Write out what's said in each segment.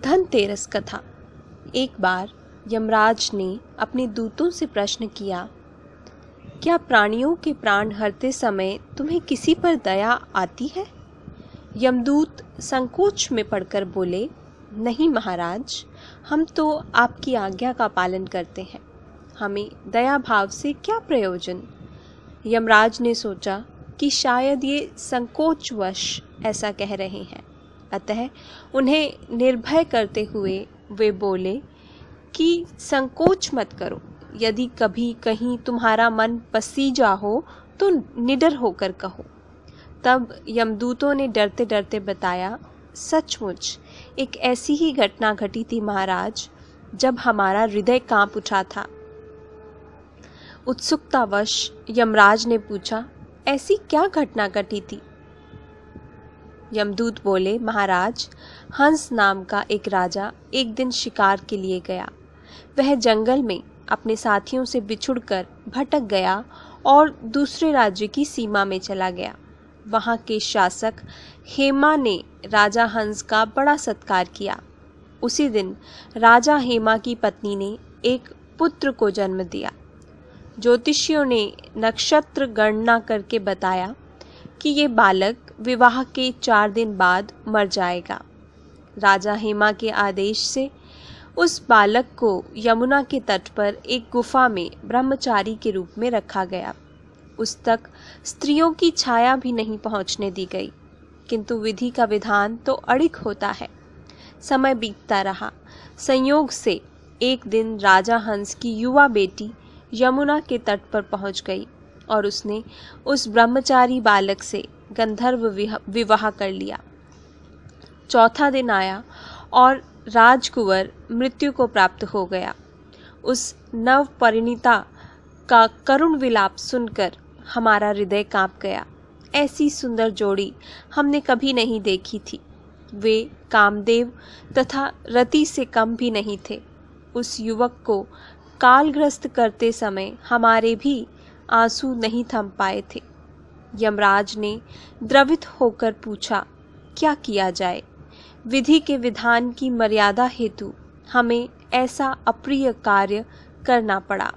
धनतेरस कथा। एक बार यमराज ने अपने दूतों से प्रश्न किया, क्या प्राणियों के प्राण हरते समय तुम्हें किसी पर दया आती है? यमदूत संकोच में पड़कर बोले, नहीं महाराज, हम तो आपकी आज्ञा का पालन करते हैं, हमें दया भाव से क्या प्रयोजन। यमराज ने सोचा कि शायद ये संकोचवश ऐसा कह रहे हैं, अतः उन्हें निर्भय करते हुए वे बोले कि संकोच मत करो, यदि कभी कहीं तुम्हारा मन पसीजा हो तो निडर होकर कहो। तब यमदूतों ने डरते डरते बताया, सचमुच एक ऐसी ही घटना घटी थी महाराज, जब हमारा हृदय कांप उठा था। उत्सुकतावश यमराज ने पूछा, ऐसी क्या घटना घटी थी? यमदूत बोले, महाराज, हंस नाम का एक राजा एक दिन शिकार के लिए गया। वह जंगल में अपने साथियों से बिछुड़कर भटक गया और दूसरे राज्य की सीमा में चला गया। वहां के शासक हेमा ने राजा हंस का बड़ा सत्कार किया। उसी दिन राजा हेमा की पत्नी ने एक पुत्र को जन्म दिया। ज्योतिषियों ने नक्षत्र गणना करके बताया कि ये बालक विवाह के 4 दिन बाद मर जाएगा। राजा हेमा के आदेश से उस बालक को यमुना के तट पर एक गुफा में ब्रह्मचारी के रूप में रखा गया। उस तक स्त्रियों की छाया भी नहीं पहुंचने दी गई, किंतु विधि का विधान तो अड़िग होता है। समय बीतता रहा। संयोग से एक दिन राजा हंस की युवा बेटी यमुना के तट पर पहुंच गई और उसने उस ब्रह्मचारी बालक से गंधर्व विवाह कर लिया। चौथा दिन आया और राजकुंवर मृत्यु को प्राप्त हो गया। उस नव परिणीता का करुण विलाप सुनकर हमारा हृदय कांप गया। ऐसी सुंदर जोड़ी हमने कभी नहीं देखी थी। वे कामदेव तथा रति से कम भी नहीं थे। उस युवक को कालग्रस्त करते समय हमारे भी आंसू नहीं थम पाए थे। यमराज ने द्रवित होकर पूछा, क्या किया जाए? विधि के विधान की मर्यादा हेतु हमें ऐसा अप्रिय कार्य करना पड़ा।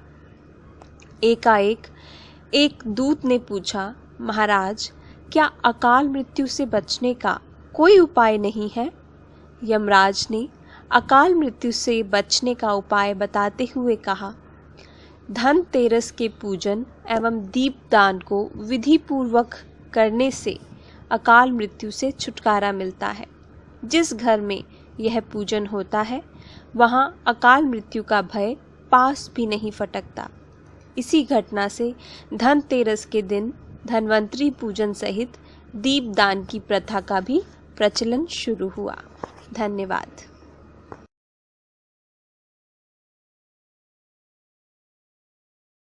एकाएक एक दूत ने पूछा, महाराज, क्या अकाल मृत्यु से बचने का कोई उपाय नहीं है? यमराज ने अकाल मृत्यु से बचने का उपाय बताते हुए कहा, धनतेरस के पूजन एवं दीपदान को विधि पूर्वक करने से अकाल मृत्यु से छुटकारा मिलता है। जिस घर में यह पूजन होता है वहाँ अकाल मृत्यु का भय पास भी नहीं फटकता। इसी घटना से धनतेरस के दिन धन्वंतरी पूजन सहित दीपदान की प्रथा का भी प्रचलन शुरू हुआ। धन्यवाद।